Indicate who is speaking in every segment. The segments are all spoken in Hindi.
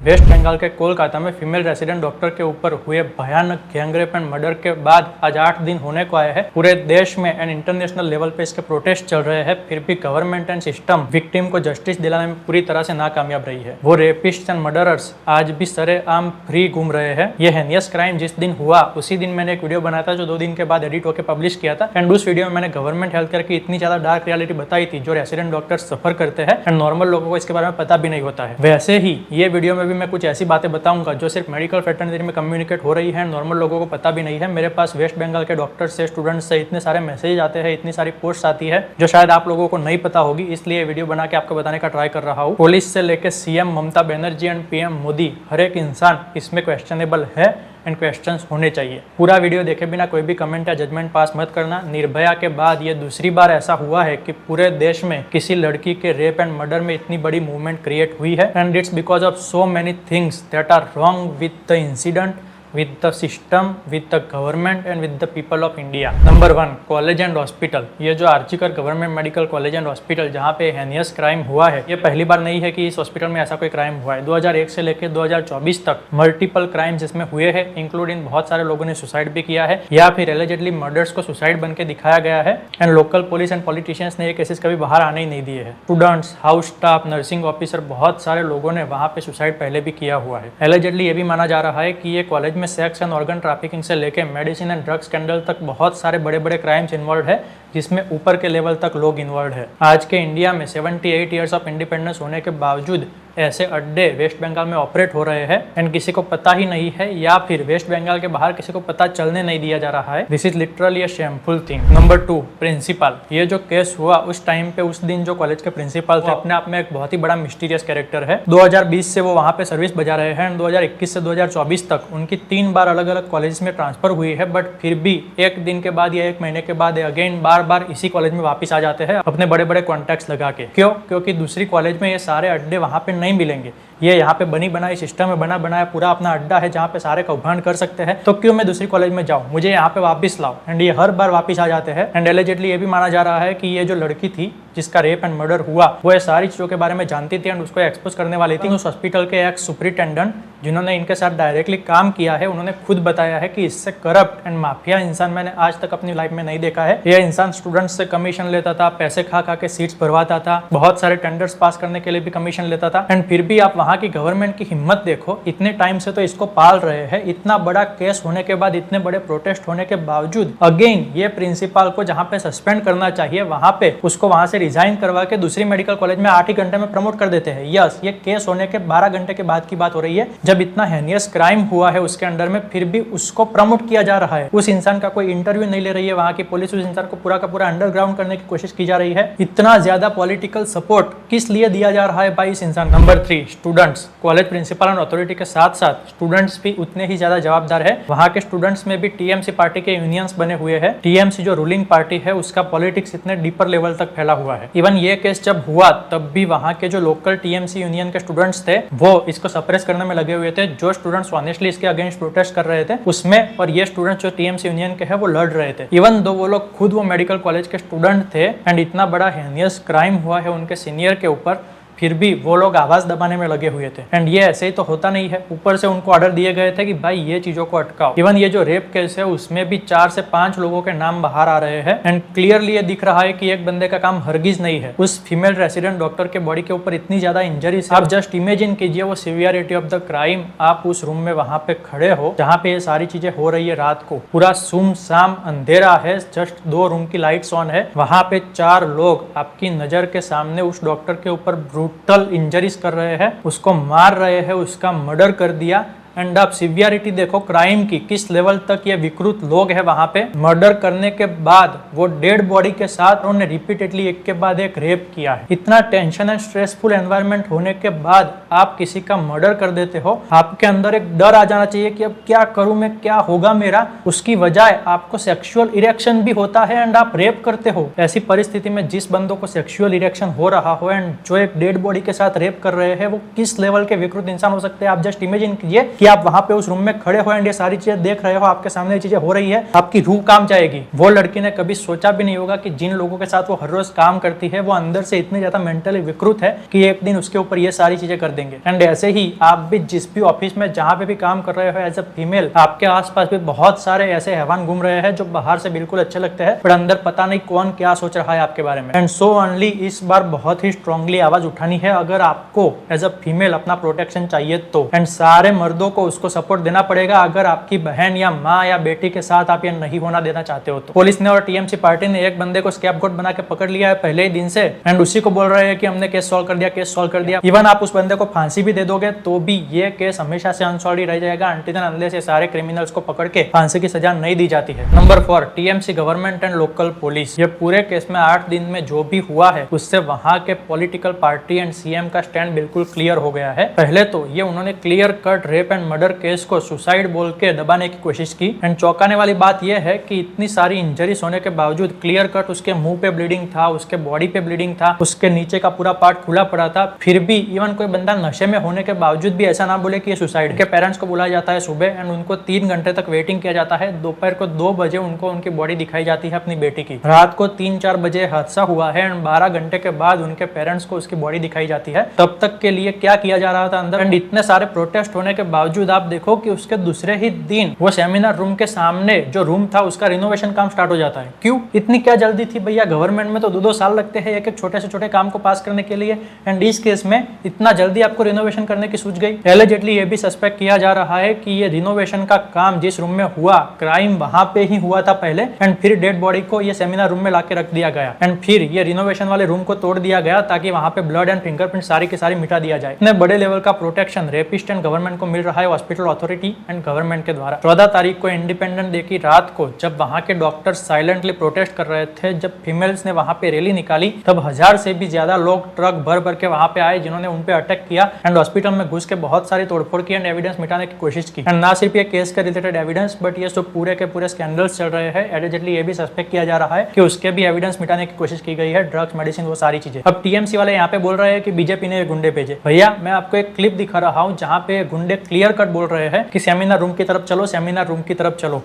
Speaker 1: वेस्ट बंगाल के कोलकाता में फीमेल रेसिडेंट डॉक्टर के ऊपर हुए भयानक गैंगरेप एंड मर्डर के बाद आज 8 दिन होने को आए हैं। पूरे देश में एंड इंटरनेशनल लेवल पे इसके प्रोटेस्ट चल रहे हैं, फिर भी गवर्नमेंट एंड सिस्टम विक्टिम को जस्टिस दिलाने में पूरी तरह से नाकामयाब रही है। वो रेपिस्ट एंड मर्डरर्स आज भी सरेआम फ्री घूम रहे हैं। ये हेनियस क्राइम जिस दिन हुआ उसी दिन मैंने एक वीडियो बनाया था जो 2 दिन के बाद एडिट होकर पब्लिश किया था। एंड उस वीडियो में मैंने गवर्नमेंट हेल्थ केयर की इतनी ज्यादा डार्क रियलिटी बताई थी जो रेसिडेंट डॉक्टर सफर करते हैं एंड नॉर्मल लोगों को इसके बारे में पता भी नहीं होता है। वैसे ही ये वीडियो में भी मैं कुछ ऐसी बातें बताऊंगा जो सिर्फ मेडिकल फ्रेटर्निटी में कम्युनिकेट हो रही है, नॉर्मल लोगों को पता भी नहीं है। मेरे पास वेस्ट बंगाल के डॉक्टर्स से, स्टूडेंट्स से इतने सारे मैसेज आते हैं, इतनी सारी पोस्ट आती है जो शायद आप लोगों को नहीं पता होगी, इसलिए वीडियो बना के आपको बताने का ट्राई कर रहा हूँ। पुलिस से लेकर CM Mamata Banerjee and PM Modi, हर एक इंसान इसमें क्वेश्चनेबल है एंड क्वेश्चंस होने चाहिए। पूरा वीडियो देखे बिना कोई भी कमेंट या जजमेंट पास मत करना। निर्भया के बाद ये दूसरी बार ऐसा हुआ है कि पूरे देश में किसी लड़की के रेप एंड मर्डर में इतनी बड़ी मूवमेंट क्रिएट हुई है and it's because of so many things that are wrong with the incident, with the system, with the government and with the people of India. Number 1, college and hospital. ये जो RG Kar government medical college and hospital जहाँ पे हेनियस क्राइम हुआ है, ये पहली बार नहीं है कि इस हॉस्पिटल में ऐसा कोई क्राइम हुआ है। 2001 से लेकर 2024 तक मल्टीपल क्राइम्स इसमें हुए हैं, इंक्लूडिंग बहुत सारे लोगों ने सुसाइड भी किया है या फिर एलिजेडली मर्डर्स को सुसाइड बन के दिखाया गया है and local police and politicians ने ये केसेस कभी बाहर आने ही नहीं दिए हैं। Students, house staff, nursing officer, बहुत सारे लोगों ने वहाँ पे सुसाइड पहले भी किया हुआ है। एलिजेडली ये भी माना जा रहा है कि ये कॉलेज में सेक्स एंड ऑर्गन ट्रैफिकिंग से लेके मेडिसिन एंड ड्रग स्कैंडल तक बहुत सारे बड़े बड़े क्राइम्स इन्वॉल्व है, जिसमें ऊपर के लेवल तक लोग इन्वॉल्व है। आज के इंडिया में 78 ईयर्स ऑफ इंडिपेंडेंस होने के बावजूद ऐसे अड्डे वेस्ट बंगाल में ऑपरेट हो रहे हैं एंड किसी को पता ही नहीं है या फिर वेस्ट बंगाल के बाहर किसी को पता चलने नहीं दिया जा रहा है। This is literally a shameful thing. Number 2, principal. ये जो केस हुआ उस टाइम पे, उस दिन जो कॉलेज के प्रिंसिपल थे, अपने आप में एक बहुत ही बड़ा मिस्टीरियस कैरेक्टर है। 2020 से वो वहाँ पे सर्विस बजा रहे हैं एंड 2021 से 2024 तक उनकी 3 बार अलग अलग कॉलेज में ट्रांसफर हुई है, बट फिर भी एक दिन के बाद या 1 महीने के बाद अगेन बार बार इसी कॉलेज में वापस आ जाते हैं अपने बड़े बड़े कॉन्टैक्ट्स लगा के। क्यों? क्योंकि दूसरी कॉलेज में ये सारे अड्डे वहाँ पे नहीं मिलेंगे। ये यहाँ पे बनी बनाई सिस्टम में बना बनाया पूरा अपना अड्डा है जहाँ पे सारे कौभांड कर सकते हैं, तो क्यों मैं दूसरी कॉलेज में जाऊँ, मुझे यहाँ पे वापस लाओ। एंड ये हर बार वापस आ जाते हैं एंड एलिजेडली ये भी माना जा रहा है कि ये जो लड़की थी जिसका रेप एंड मर्डर हुआ वो ये सारी चीज़ों के बारे में जानती थी एंड उसको एक्सपोज करने वाली थी। उस हॉस्पिटल के एक सुपरिटेंडेंट जिन्होंने इनके साथ डायरेक्टली काम किया है, उन्होंने खुद बताया है कि इससे करप्ट एंड माफिया इंसान मैंने आज तक अपनी लाइफ में नहीं देखा है। यह इंसान स्टूडेंट्स से कमीशन लेता था, पैसे खा खा के सीट्स भरवाता था, बहुत सारे टेंडर्स पास करने के लिए भी कमीशन लेता था एंड फिर भी आप वहाँ की गवर्नमेंट की हिम्मत देखो, इतने टाइम से तो इसको पाल रहे हैं। इतना बड़ा केस होने के बाद, इतने बड़े प्रोटेस्ट होने के बावजूद अगेन ये प्रिंसिपल को जहाँ पे सस्पेंड करना चाहिए वहाँ पे उसको वहाँ से रिजाइन करवा के दूसरी मेडिकल कॉलेज में 8 ही घंटे में प्रमोट कर देते हैं। यस, ये केस होने के 12 घंटे के बाद की बात हो रही है जब इतना हेनियस क्राइम हुआ है उसके अंडर में, फिर भी उसको प्रमोट किया जा रहा है। उस इंसान का कोई इंटरव्यू नहीं ले रही है वहाँ की पुलिस, उस इंसान को पूरा का पूरा अंडरग्राउंड करने की कोशिश की जा रही है। इतना ज्यादा पॉलिटिकल सपोर्ट किस लिए दिया जा रहा है भाई इस इंसान। Number 3, students. College principal and authority के साथ साथ स्टूडेंट्स भी उतने ही ज्यादा जवाबदार है। वहाँ के स्टूडेंट्स में भी टीएमसी पार्टी के यूनियंस बने हुए हैं। टीएमसी जो रूलिंग पार्टी है उसका पॉलिटिक्स इतने डीपर लेवल तक फैला हुआ है। इवन ये केस जब हुआ तब भी वहाँ के जो लोकल टीएमसी यूनियन के स्टूडेंट्स थे वो इसको सप्रेस करने में लगे हुए थे। जो स्टूडेंट्स ऑनेस्टली इसके अगेंस्ट प्रोटेस्ट कर रहे थे उसमें, और ये स्टूडेंट्स जो टीएमसी यूनियन के हैं वो लड़ रहे थे। इवन दो वो लोग खुद वो मेडिकल कॉलेज के स्टूडेंट थे एंड इतना बड़ा हेनियस क्राइम हुआ है उनके सीनियर के ऊपर, फिर भी वो लोग आवाज दबाने में लगे हुए थे। एंड ये ऐसे ही तो होता नहीं है, ऊपर से उनको ऑर्डर दिए गए थे कि भाई ये चीजों को अटकाओ। इवन ये जो रेप केस है उसमें भी 4 से 5 लोगों के नाम बाहर आ रहे हैं एंड क्लियरली ये दिख रहा है कि एक बंदे का काम हरगिज नहीं है। उस फीमेल रेसिडेंट डॉक्टर के बॉडी के ऊपर इतनी ज्यादा इंजरीज, आप जस्ट इमेजिन कीजिए वो सिवियरिटी ऑफ द क्राइम। आप उस रूम में वहां पे खड़े हो जहाँ पे ये सारी चीजें हो रही है, रात को पूरा सुमसाम अंधेरा है, जस्ट 2 रूम की लाइट्स ऑन है, वहां पे 4 लोग आपकी नजर के सामने उस डॉक्टर के ऊपर ब्रूटल इंजरी कर रहे हैं, उसको मार रहे हैं, उसका मर्डर कर दिया। एंड आप सिवियरिटी देखो क्राइम की, किस लेवल तक ये विकृत लोग हैं वहां पे। मर्डर करने के बाद वो डेड बॉडी के साथ उन्होंने रिपीटेडली एक के बाद एक रेप किया है। इतना टेंशन एंड स्ट्रेसफुल एनवायरनमेंट होने के बाद आप किसी का मर्डर कर देते हो, आपके अंदर एक डर आ जाना चाहिए कि अब क्या करूं मैं, क्या होगा मेरा। उसकी वजह आपको सेक्सुअल इरेक्शन भी होता है एंड आप रेप करते हो। ऐसी परिस्थिति में जिस बंदों को सेक्सुअल इरेक्शन हो रहा हो एंड जो एक डेड बॉडी के साथ रेप कर रहे हैं, वो किस लेवल के विकृत इंसान हो सकते हैं आप जस्ट इमेजिन कीजिए कि आप वहां पे उस रूम में खड़े हो एंड ये सारी चीजें देख रहे हो, आपके सामने ये चीजें हो रही है, आपकी रूह काम जाएगी। वो लड़की ने कभी सोचा भी नहीं होगा कि जिन लोगों के साथ वो हर रोज काम करती है वो अंदर से इतनी ज्यादा मेंटली विकृत है कि एक दिन उसके ऊपर ये सारी चीजें कर देंगे। एंड ऐसे ही आप भी जिस भी ऑफिस में जहां पे भी काम कर रहे हो एज अ फीमेल, आपके आसपास भी बहुत सारे ऐसे हैवान घूम रहे हैं जो बाहर से बिल्कुल अच्छे लगते हैं पर अंदर पता नहीं कौन क्या सोच रहा है आपके बारे में। एंड सो ओनली इस बार बहुत ही स्ट्रांगली आवाज उठानी है अगर आपको एज अ फीमेल अपना प्रोटेक्शन चाहिए तो। एंड सारे मर्दों को उसको सपोर्ट देना पड़ेगा अगर आपकी बहन या माँ या बेटी के साथ आप ये नहीं होना देना चाहते हो तो। पुलिस ने और टीएमसी पार्टी ने एक बंदे को स्कैपगोट बना के पकड़ लिया है पहले ही दिन से एंड उसी को बोल रहे हैं कि हमने केस सॉल्व कर दिया, केस सॉल्व कर दिया। इवन आप उस बंदे को फांसी भी दे दोगे तो भी ये केस हमेशा से अनसॉल्व रह जाएगा अंटिल एंड अनलेस ये सारे क्रिमिनल्स को पकड़ के फांसी की सजा नहीं दी जाती है। Number 4, TMC government and local police. ये पूरे केस में 8 दिन में जो भी हुआ है उससे वहां के पॉलिटिकल पार्टी एंड सीएम का स्टैंड बिल्कुल क्लियर हो गया है। पहले तो ये उन्होंने clear cut rape and murder case को सुसाइड बोल के दबाने की कोशिश की। एंड चौंकाने वाली बात यह है कि इतनी सारी इंजरीज होने के बावजूद क्लियर कट उसके मुंह पे ब्लीडिंग था, उसके बॉडी पे ब्लीडिंग था, उसके नीचे का पूरा पार्ट खुला पड़ा था, फिर भी इवन कोई बंदा नशे में होने के बावजूद भी ऐसा ना बोले कि ये सुसाइड। के पेरेंट्स को बुलाया जाता है सुबह एंड उनको 3 घंटे तक वेटिंग किया जाता है। दोपहर को 2 बजे उनको उनकी बॉडी दिखाई जाती है अपनी बेटी की। रात को 3-4 बजे हादसा हुआ है एंड 12 घंटे के बाद उनके पेरेंट्स को उसकी बॉडी दिखाई जाती है। तब तक के लिए क्या किया जा रहा था अंदर। एंड इतने सारे प्रोटेस्ट होने के बावजूद आप देखो कि उसके दूसरे ही दिन वो सेमिनार रूम के सामने जो रूम था उसका रिनोवेशन काम स्टार्ट हो जाता है। क्यों इतनी क्या जल्दी थी भैया? गवर्नमेंट में तो 2-2 साल लगते हैं एक एक छोटे से छोटे काम को पास करने के लिए एंड इस केस में इतना जल्दी आपको रिनोवेशन करने की सूझ गई। एलिजेडली ये भी सस्पेक्ट किया जा रहा है कि ये रिनोवेशन का काम जिस रूम में हुआ, क्राइम वहां पे ही हुआ था पहले एंड फिर डेड बॉडी को ये सेमिनार रूम में लाके रख दिया गया एंड फिर ये रिनोवेशन वाले रूम को तोड़ दिया गया ताकि वहां पे ब्लड एंड फिंगरप्रिंट सारी की सारी मिटा दिया जाए। इतने बड़े लेवल का प्रोटेक्शन रेपिस्ट एंड गवर्नमेंट को मिल रहा है हॉस्पिटल अथॉरिटी एंड गवर्नमेंट के द्वारा। 14 तारीख को इंडिपेंडेंट डे की रात को जब वहां के डॉक्टर साइलेंटली प्रोटेस्ट कर रहे थे, जब फीमेल्स ने वहां पे रैली निकाली, तब 1000 से भी ज्यादा लोग ट्रक भर भर के वहां पे आए जिन्होंने उन पे अटैक किया एंड हॉस्पिटल में घुस के बहुत सारी तोड़फोड़ की एंड एविडेंस मिटाने की कोशिश की। एंड ना सिर्फ ये केस के रिलेटेड एविडेंस बट ये सब पूरे के पूरे स्कैंडल्स चल रहे हैं। एलिजेडली ये भी सस्पेक्ट किया जा रहा है कि उसके भी एविडेंस मिटाने की कोशिश की गई है, ड्रग्स, मेडिसिन, वो सारी चीजें। अब टीएमसी वाले यहाँ पे बोल रहे हैं कि बीजेपी ने गुंडे भेजे। भैया मैं आपको एक क्लिप दिखा रहा हूँ जहाँ पे गुंडे क्लियर कट बोल रहे हैं कि सेमिनार रूम की तरफ चलो, सेमिनार रूम की तरफ चलो।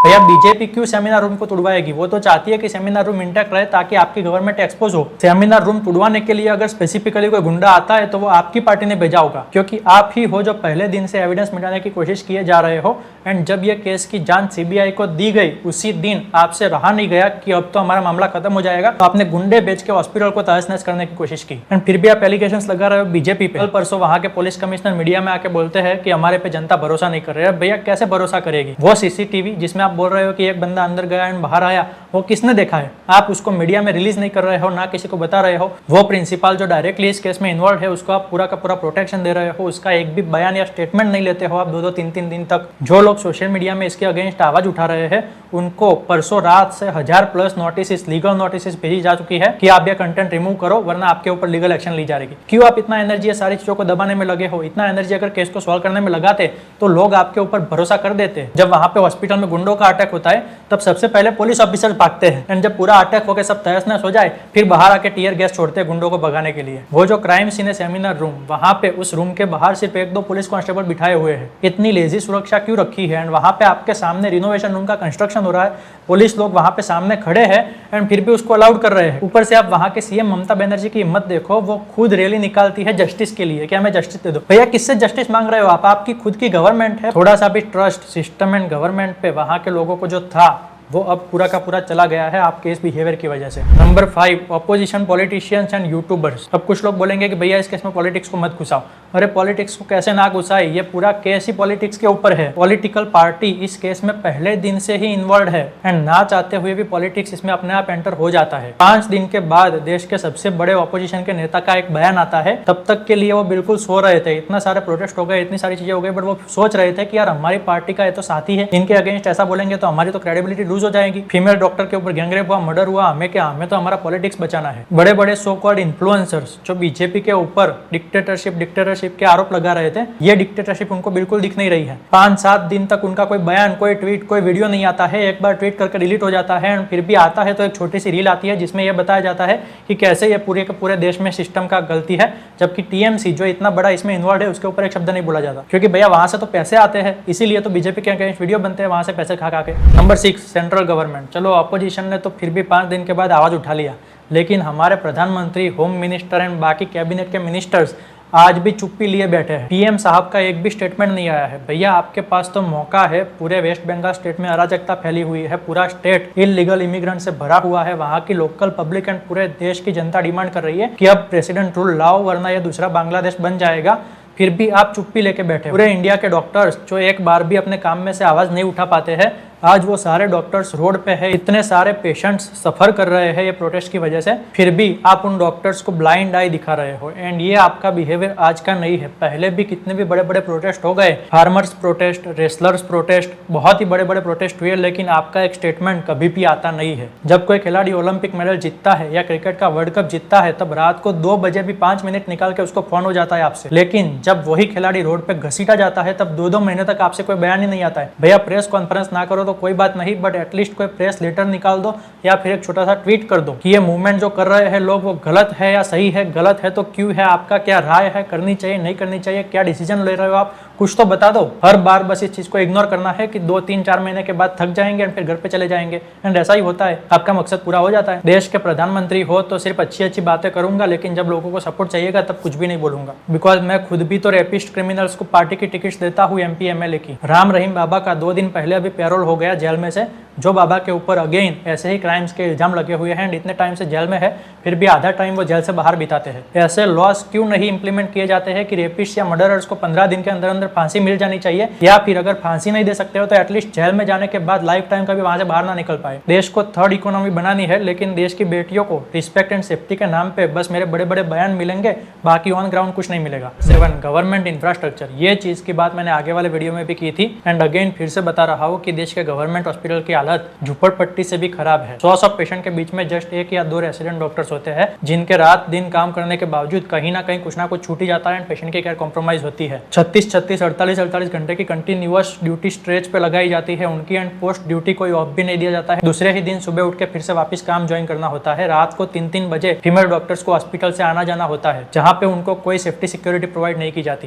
Speaker 1: भैया बीजेपी क्यों सेमिनार रूम को तुड़वाएगी? वो तो चाहती है कि सेमिनार रूम इंटैक्ट रहे ताकि आपकी गवर्नमेंट एक्सपोज हो। सेमिनार रूम तुड़वाने के लिए अगर स्पेसिफिकली कोई गुंडा आता है तो वो आपकी पार्टी ने भेजा होगा, क्योंकि आप ही हो जो पहले दिन से एविडेंस मिटाने की कोशिश किए जा रहे हो। एंड जब ये केस की जांच सीबीआई को दी गई उसी दिन आपसे रहा नहीं गया कि अब तो हमारा मामला खत्म हो जाएगा, तो आपने गुंडे बेच के हॉस्पिटल को तहस नहस करने की कोशिश की। एंड फिर भी आप एलिगेशंस लगा रहे हो बीजेपी पे। कल परसों वहां के पुलिस कमिश्नर मीडिया में आके बोलते हैं कि हमारे पे जनता भरोसा नहीं कर रही है। भैया कैसे भरोसा करेगी? वो सीसीटीवी जिसमें आप बोल रहे हो कि एक बंदा अंदर गया एंड बाहर आया, वो किसने देखा है? आप उसको मीडिया में रिलीज नहीं कर रहे हो, ना किसी को बता रहे हो। वो प्रिंसिपल जो डायरेक्टली इस केस में इन्वॉल्व है उसको आप पूरा का पूरा प्रोटेक्शन दे रहे हो, उसका एक भी बयान या स्टेटमेंट नहीं लेते हो आप 2-2, 3-3 दिन तक। जो लोग सोशल मीडिया में इसके अगेंस्ट आवाज उठा रहे हैं उनको परसों रात से 1000+ नोटिस, लीगल नोटिस भेजी जा चुकी है कि आप ये कंटेंट रिमूव करो वरना आपके ऊपर लीगल एक्शन ली जाएगी। क्यों आप इतना एनर्जी ये सारी चीजों को दबाने में लगे हो? इतना एनर्जी अगर केस को सॉल्व करने में लगाते तो लोग आपके ऊपर भरोसा कर देते। जब वहां पे हॉस्पिटल में गुंडों का अटैक होता है तब सबसे पहले पुलिस ऑफिसर भागते हैं एंड जब पूरा अटैक होकर सब तहस नहस हो जाए फिर बाहर आके टीयर गैस छोड़ते हैं गुंडों को भगाने के लिए। वो जो क्राइम सीन है सेमिनार रूम, वहां पे उस रूम के बाहर सिर्फ 1-2 पुलिस कांस्टेबल बिठाए हुए हैं। इतनी लेजी सुरक्षा क्यों रखी है? एंड वहां पे आपके सामने रिनोवेशन रूम का कंस्ट्रक्शन हो रहा है, पुलिस लोग वहां पे सामने खड़े हैं एंड फिर भी उसको अलाउड कर रहे हैं। ऊपर से आप वहां के सीएम ममता बनर्जी की हिम्मत देखो, वो खुद रैली निकालती है जस्टिस के लिए कि हमें जस्टिस दे दो। भैया किससे जस्टिस मांग रहे हो आप? आपकी खुद की गवर्नमेंट है। थोड़ा सा भी ट्रस्ट सिस्टम एंड गवर्नमेंट पे वहां के लोगों को जो था वो अब पूरा का पूरा चला गया है आपके इस बिहेवियर की वजह से। Number 5, opposition politicians and YouTubers. अब कुछ लोग बोलेंगे कि भैया इस केस में पॉलिटिक्स को मत घुसाओ। अरे पॉलिटिक्स को कैसे ना घुसाए? ये पूरा केस ही पॉलिटिक्स के ऊपर है। पॉलिटिकल पार्टी इस केस में पहले दिन से ही इन्वॉल्व है एंड ना चाहते हुए भी पॉलिटिक्स इसमें अपने आप एंटर हो जाता है। 5 दिन के बाद देश के सबसे बड़े ऑपोजिशन के नेता का एक बयान आता है। तब तक के लिए वो बिल्कुल सो रहे थे, इतना सारे प्रोटेस्ट हो गए, इतनी सारी चीजें हो गई, बट वो सोच रहे थे कि यार हमारी पार्टी का ये तो साथी है, इनके अगेंस्ट ऐसा बोलेंगे तो हमारी तो क्रेडिबिलिटी लूज हो जाएगी। फीमेल डॉक्टर के ऊपर गैंगरेप हुआ, मर्डर हुआ, हमें क्या, हमें तो हमारा पॉलिटिक्स बचाना है। बड़े बड़े सो कॉल्ड इन्फ्लुएंसर्स जो बीजेपी के ऊपर डिक्टेटरशिप डिक्टेटरशिप के आरोप लगा रहे थे, ये डिक्टेटरशिप उनको बिल्कुल दिख नहीं रही है। 5-7 दिन तक उनका कोई बयान, कोई ट्वीट, कोई वीडियो नहीं आता है। एक बार ट्वीट करके डिलीट हो जाता है, और फिर भी आता है तो एक छोटी सी रील आती है जिसमें यह बताया जाता है कि कैसे ये पूरे के पूरे देश में सिस्टम का गलती है, जबकि टीएमसी जो इतना बड़ा इसमें इन्वॉल्व है उसके ऊपर एक शब्द नहीं बोला जाता, क्योंकि भैया वहां से तो पैसे आते हैं, इसीलिए तो बीजेपी के अगेंस्ट वीडियो बनते हैं वहां से पैसे खा के। Number 6, central government. चलो अपोजिशन ने तो फिर भी 5 दिन के बाद आवाज उठा लिया, लेकिन हमारे प्रधानमंत्री, होम मिनिस्टर एंड बाकी कैबिनेट के मिनिस्टर्स आज भी चुप्पी लिए बैठे हैं। पीएम साहब का एक भी स्टेटमेंट नहीं आया है। भैया आपके पास तो मौका है, पूरे वेस्ट बंगाल स्टेट में अराजकता फैली हुई है, पूरा स्टेट इलीगल इमिग्रेंट से भरा हुआ है, वहाँ की लोकल पब्लिक एंड पूरे देश की जनता डिमांड कर रही है कि अब प्रेसिडेंट रूल लाओ वरना यह दूसरा बांग्लादेश बन जाएगा। फिर भी आप चुप्पी लेके बैठे। पूरे इंडिया के डॉक्टर्स जो एक बार भी अपने काम में से आवाज नहीं उठा पाते हैं, आज वो सारे डॉक्टर्स रोड पे है, इतने सारे पेशेंट्स सफर कर रहे हैं ये प्रोटेस्ट की वजह से, फिर भी आप उन डॉक्टर्स को ब्लाइंड आई दिखा रहे हो। एंड ये आपका बिहेवियर आज का नहीं है, पहले भी कितने भी बड़े बड़े प्रोटेस्ट हो गए, फार्मर्स प्रोटेस्ट, रेसलर्स प्रोटेस्ट, बहुत ही बड़े बड़े प्रोटेस्ट हुए, लेकिन आपका एक स्टेटमेंट कभी भी आता नहीं है। जब कोई खिलाड़ी ओलंपिक मेडल जीतता है या क्रिकेट का वर्ल्ड कप जीतता है, तब रात को 2 बजे भी 5 मिनट निकाल के उसको फोन हो जाता है आपसे, लेकिन जब वही खिलाड़ी रोड पे घसीटा जाता है तब 2-2 महीने तक आपसे कोई बयान ही नहीं आता है। भैया प्रेस कॉन्फ्रेंस ना करो तो कोई बात नहीं, बट एटलीस्ट कोई प्रेस लेटर निकाल दो या फिर एक छोटा सा ट्वीट कर दो कि ये मूवमेंट जो कर रहे हैं लोग वो गलत है या सही है, गलत है तो क्यों है, आपका क्या राय है, करनी चाहिए नहीं करनी चाहिए, क्या डिसीजन ले रहे हो आप, कुछ तो बता दो। हर बार बस इस चीज को इग्नोर करना है कि 2-3-4 महीने के बाद थक जाएंगे और फिर घर पे चले जाएंगे, एंड ऐसा ही होता है, आपका मकसद पूरा हो जाता है। देश के प्रधानमंत्री हो तो सिर्फ अच्छी अच्छी बातें करूंगा, लेकिन जब लोगों को सपोर्ट चाहिएगा तब कुछ भी नहीं बोलूंगा, बिकॉज मैं खुद भी तो रेपिस्ट क्रिमिनल्स को पार्टी की टिकट देता हूँ MP MLA की। राम रहीम बाबा का 2 दिन पहले अभी पैरोल हो गया जेल में से, जो बाबा के ऊपर अगेन ऐसे ही क्राइम्स के इल्जाम लगे हुए हैं, इतने टाइम से जेल में है, फिर भी आधा टाइम वो जेल से बाहर बिताते हैं। ऐसे लॉस क्यों नहीं इंप्लीमेंट किए जाते हैं कि रेपिस्ट या मर्डरर्स को 15 दिन के अंदर अंदर फांसी मिल जानी चाहिए, या फिर अगर फांसी नहीं दे सकते हो तो एटलीस्ट जेल में जाने के बाद लाइफ टाइम कभी वहां से बाहर ना निकल पाए। देश को थर्ड इकोनॉमी बनानी है, लेकिन देश की बेटियों को रिस्पेक्ट एंड सेफ्टी के नाम पे बस मेरे बड़े बड़े बयान मिलेंगे, बाकी ऑन ग्राउंड कुछ नहीं मिलेगा। 7, गवर्नमेंट इंफ्रास्ट्रक्चर। ये चीज की बात मैंने आगे वाले वीडियो में भी की थी, एंड अगेन फिर से बता रहा हूँ कि देश के गवर्नमेंट हॉस्पिटल की हालत झुपड़पट्टी से भी खराब है। 100 पेशेंट के बीच में जस्ट 1 या 2 रेसिडेंट डॉक्टर्स होते हैं, जिनके रात दिन काम करने के बावजूद कहीं ना कहीं कुछ ना कुछ छूट ही जाता है एंड पेशेंट की केयर कॉम्प्रोमाइज होती है। 36, 48 घंटे की कंटिन्यूअस ड्यूटी स्ट्रेच पे लगाई जाती है उनकी, एंड पोस्ट ड्यूटी कोई ऑफ भी नहीं दिया जाता है। दूसरे ही दिन सुबह उठ के फिर से वापस काम ज्वाइन करना होता है। रात को 3-3 बजे फीमेल डॉक्टर्स को हॉस्पिटल से आना जाना होता है, जहाँ पे उनको कोई सेफ्टी सिक्योरिटी प्रोवाइड नहीं की जाती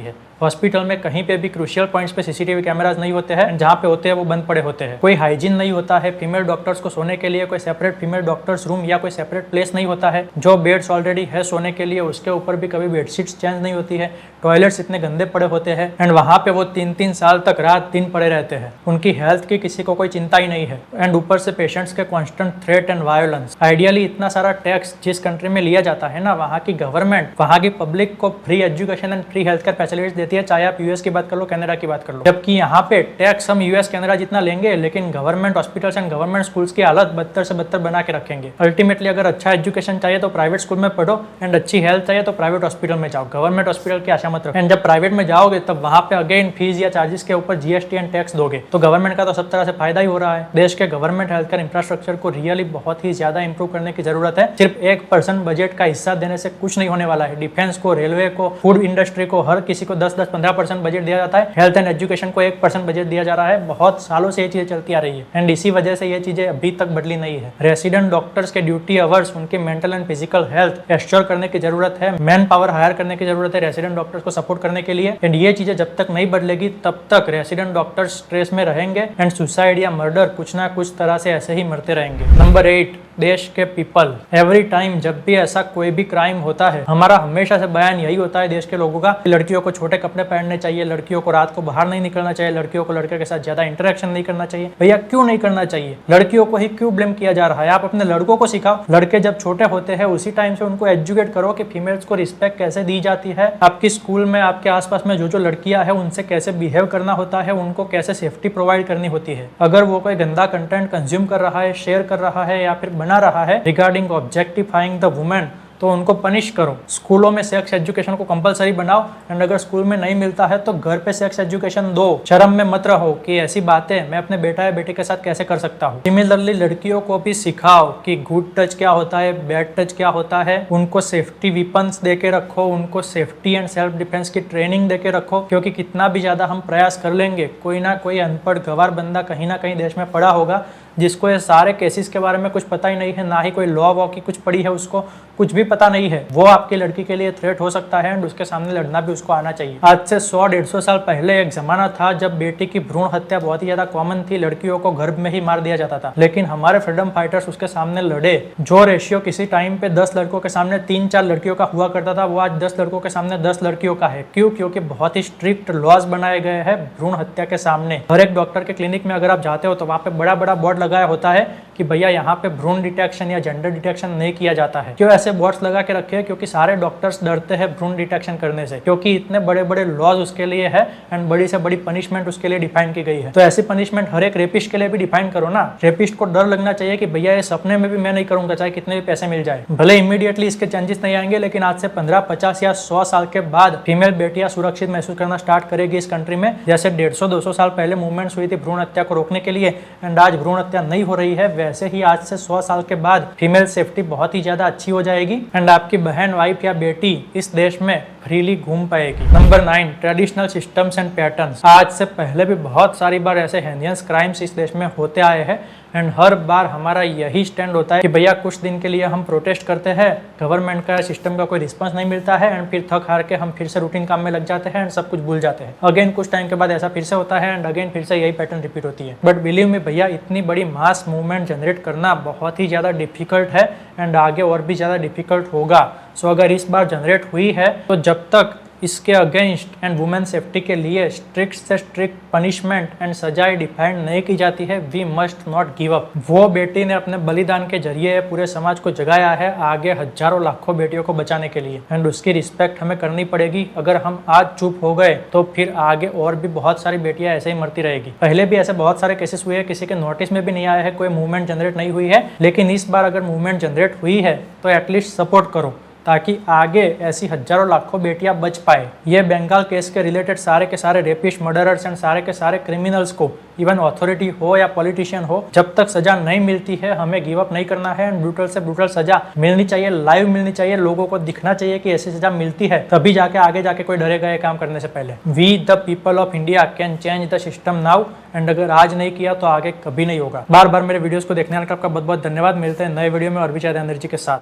Speaker 1: है। हॉस्पिटल में कहीं पे भी क्रूशियल पॉइंट्स पे CCTV कैमराज नहीं होते हैं, जहाँ पे होते हैं वो बंद पड़े होते हैं। कोई हाइजीन नहीं होता है, फीमेल डॉक्टर्स को सोने के लिए कोई सेपरेट फीमेल डॉक्टर्स रूम या कोई सेपरेट प्लेस नहीं होता है। जो बेड्स ऑलरेडी है सोने के लिए उसके ऊपर भी कभी बेडशीट्स चेंज नहीं होती है। टॉयलेट्स इतने गंदे पड़े होते हैं, एंड वहाँ पे वो 3-3 साल तक रात दिन पड़े रहते हैं। उनकी हेल्थ की किसी को कोई चिंता ही नहीं है, एंड ऊपर से पेशेंट्स के constant threat and violence. Ideally इतना सारा टैक्स जिस कंट्री में लिया जाता है ना, वहाँ की गवर्नमेंट वहाँ की पब्लिक को free education and free health care facilities देती है, चाहे आप US की बात कर लो, कनाडा की बात कर लो। जबकि यहाँ पे टैक्स हम US कनाडा जितना लेंगे, लेकिन government hospitals and government schools की हालत बदतर से बदतर बना के रखेंगे। अल्टीमेटली अगर अच्छा एजुकेशन चाहिए तो प्राइवेट स्कूल में पढ़ो, एंड अच्छी हेल्थ चाहिए तो प्राइवेट हॉस्पिटल में जाओ, गवर्नमेंट हॉस्पिटल की आशा मत रखो। एंड जब प्राइवेट में जाओगे तब वहाँ पे अगेन फीस या चार्जेस के ऊपर GST एंड टैक्स दोगे, तो गवर्नमेंट का तो सब तरह से फायदा ही हो रहा है। देश के गवर्नमेंट हेल्थ केयर इंफ्रास्ट्रक्चर को रियली बहुत ही ज्यादा इंप्रूव करने की जरूरत है। सिर्फ 1% बजट का हिस्सा देने से कुछ नहीं होने वाला है। डिफेंस को, रेलवे को, फूड इंडस्ट्री को, हर किसी को 10-10, 15% बजट दिया जाता है। हेल्थ एंड एजुकेशन को 1% बजट दिया जा रहा है। बहुत सालों से ये चीजें चलती आ रही है, एंड इसी वजह से ये चीजें अभी तक बदली नहीं है। रेसिडेंट डॉक्टर्स के ड्यूटी आवर्स, उनकी mental and physical health assure करने की जरूरत है। मैन पावर हायर करने की जरूरत है रेसिडेंट डॉक्टर्स को सपोर्ट करने के लिए, एंड ये चीजें जब तक नहीं बदलेगी तब तक रेसिडेंट डॉक्टर्स स्ट्रेस में रहेंगे, एंड सुसाइड या मर्डर कुछ ना कुछ तरह से ऐसे ही मरते रहेंगे। नंबर 8, देश के पीपल। एवरी टाइम जब भी ऐसा कोई भी क्राइम होता है, हमारा हमेशा से बयान यही होता है देश के लोगों का, लड़कियों को छोटे कपड़े पहनने चाहिए, लड़कियों को रात को बाहर नहीं निकलना चाहिए, लड़कियों को लड़के के साथ ज्यादा इंटरेक्शन नहीं करना चाहिए। भैया क्यों नहीं करना चाहिए? लड़कियों को ही क्यों ब्लेम किया जा रहा है? आप अपने लड़कों को सिखाओ। लड़के जब छोटे होते हैं उसी टाइम से उनको एजुकेट करो कि फीमेल्स को रिस्पेक्ट कैसे दी जाती है, आपकी स्कूल में, आपके आसपास में जो जो लड़कियां हैं उनसे कैसे बिहेव करना होता है, उनको कैसे सेफ्टी प्रोवाइड करनी होती है। अगर वो कोई गंदा कंटेंट कंज्यूम कर रहा है, शेयर कर रहा है या फिर बना रहा है रिगार्डिंग ऑब्जेक्टिफाइंग द वुमेन, तो उनको पनिश करो। स्कूलों में सेक्स एजुकेशन को कंपलसरी बनाओ एंड अगर स्कूल में नहीं मिलता है तो घर पे सेक्स एजुकेशन दो। शर्म में मत रहो कि ऐसी बातें मैं अपने बेटा या बेटी के साथ कैसे कर सकता हूँ। सिमिलरली लड़कियों को भी सिखाओ कि गुड टच क्या होता है, बैड टच क्या होता है। उनको सेफ्टी वेपन्स दे के रखो, उनको सेफ्टी एंड सेल्फ डिफेंस की ट्रेनिंग दे के रखो, क्योंकि कितना भी ज्यादा हम प्रयास कर लेंगे कोई ना कोई अनपढ़ गवार बंदा कहीं ना कहीं देश में पड़ा होगा जिसको ये सारे केसेस के बारे में कुछ पता ही नहीं है, ना ही कोई लॉ वॉ की कुछ पढ़ी है, उसको कुछ भी पता नहीं है। वो आपकी लड़की के लिए थ्रेट हो सकता है एंड उसके सामने लड़ना भी उसको आना चाहिए। आज से 100-150 साल पहले एक जमाना था जब बेटी की भ्रूण हत्या बहुत ही ज्यादा कॉमन थी, लड़कियों को गर्भ में ही मार दिया जाता था, लेकिन हमारे फ्रीडम फाइटर्स उसके सामने लड़े। जो रेशियो किसी टाइम पे 10 लड़कों के सामने 3-4 लड़कियों का हुआ करता था, वो आज 10 लड़कों के सामने 10 लड़कियों का है। क्यों? क्योंकि बहुत ही स्ट्रिक्ट लॉज बनाए गए हैं भ्रूण हत्या के सामने। हर एक डॉक्टर के क्लिनिक में अगर आप जाते हो तो वहाँ पे बड़ा बड़ा बोर्ड लगाया होता है कि भैया यहाँ पे भ्रूण डिटेक्शन या जेंडर डिटेक्शन नहीं किया जाता है। क्यों ऐसे बोर्ड्स लगा के रखे हैं? क्योंकि सारे डॉक्टर्स डरते हैं भ्रूण डिटेक्शन करने से, क्योंकि इतने बड़े बड़े लॉज उसके लिए है एंड बड़ी से बड़ी पनिशमेंट उसके लिए डिफाइन की गई है। तो ऐसी पनिशमेंट हर एक रेपिस्ट के लिए भी डिफाइन करो ना। रेपिस्ट को डर लगना चाहिए कि भैया ये सपने में भी मैं नहीं करूंगा, चाहे कितने भी पैसे मिल जाए। भले इमीडिएटली इसके चेंजेस नहीं आएंगे, लेकिन आज से 15, 50 या 100 साल के बाद फीमेल बेटियां सुरक्षित महसूस करना स्टार्ट करेगी इस कंट्री में। जैसे 150-200 साल पहले मूवमेंट्स हुई थी भ्रूण हत्या को रोकने के लिए एंड आज भ्रूण हत्या नहीं हो रही है, वैसे ही आज से 100 साल के बाद फीमेल सेफ्टी बहुत ही ज्यादा अच्छी हो जाएगी एंड आपकी बहन, वाइफ या बेटी इस देश में फ्रीली घूम पाएगी। Number 9, traditional systems and patterns. आज से पहले भी बहुत सारी बार ऐसे हेनियस क्राइम्स इस देश में होते आए हैं एंड हर बार हमारा यही स्टैंड होता है कि भैया कुछ दिन के लिए हम प्रोटेस्ट करते हैं, गवर्नमेंट का सिस्टम का कोई रिस्पांस नहीं मिलता है एंड फिर थक हार के हम फिर से रूटीन काम में लग जाते हैं एंड सब कुछ भूल जाते हैं। अगेन कुछ टाइम के बाद ऐसा फिर से होता है एंड अगेन फिर से यही पैटर्न रिपीट होती है। बट बिलीव मी भैया, इतनी बड़ी मास मूवमेंट जनरेट करना बहुत ही ज़्यादा डिफिकल्ट है एंड आगे और भी ज़्यादा डिफिकल्ट होगा। सो अगर इस बार जनरेट हुई है तो जब तक इसके अगेंस्ट एंड वुमेन सेफ्टी के लिए स्ट्रिक्ट से स्ट्रिक्ट पनिशमेंट एंड सजाएं डिफाइंड नहीं की जाती है, we must not give up. वो बेटी ने अपने बलिदान के जरिए पूरे समाज को जगाया है आगे हजारों लाखों बेटियों को बचाने के लिए एंड उसकी रिस्पेक्ट हमें करनी पड़ेगी। अगर हम आज चुप हो गए तो फिर आगे और भी बहुत सारी बेटियां ऐसे ही मरती रहेगी। पहले भी ऐसे बहुत सारे केसेस हुए हैं, किसी के नोटिस में भी नहीं आया है, कोई मूवमेंट जनरेट नहीं हुई है, लेकिन इस बार अगर मूवमेंट जनरेट हुई है तो एटलीस्ट सपोर्ट करो ताकि आगे ऐसी हजारों लाखों बेटियां बच पाए। ये बंगाल केस के रिलेटेड सारे के सारे रेपिस्ट, मर्डरर्स एंड सारे के सारे क्रिमिनल्स को, इवन अथॉरिटी हो या पॉलिटिशियन हो, जब तक सजा नहीं मिलती है हमें गिव अप नहीं करना है एंड ब्रूटल से ब्रूटल सजा मिलनी चाहिए, लाइव मिलनी चाहिए, लोगों को दिखना चाहिए कि ऐसी सजा मिलती है, तभी जाके आगे जाके कोई डरेगा ये काम करने से पहले। We the people of India can change the system now and अगर आज नहीं किया तो आगे कभी नहीं होगा। बार बार मेरे वीडियोस को देखने का आपका बहुत बहुत धन्यवाद। मिलते हैं नए वीडियो में और भी ज्यादा एनर्जी के साथ।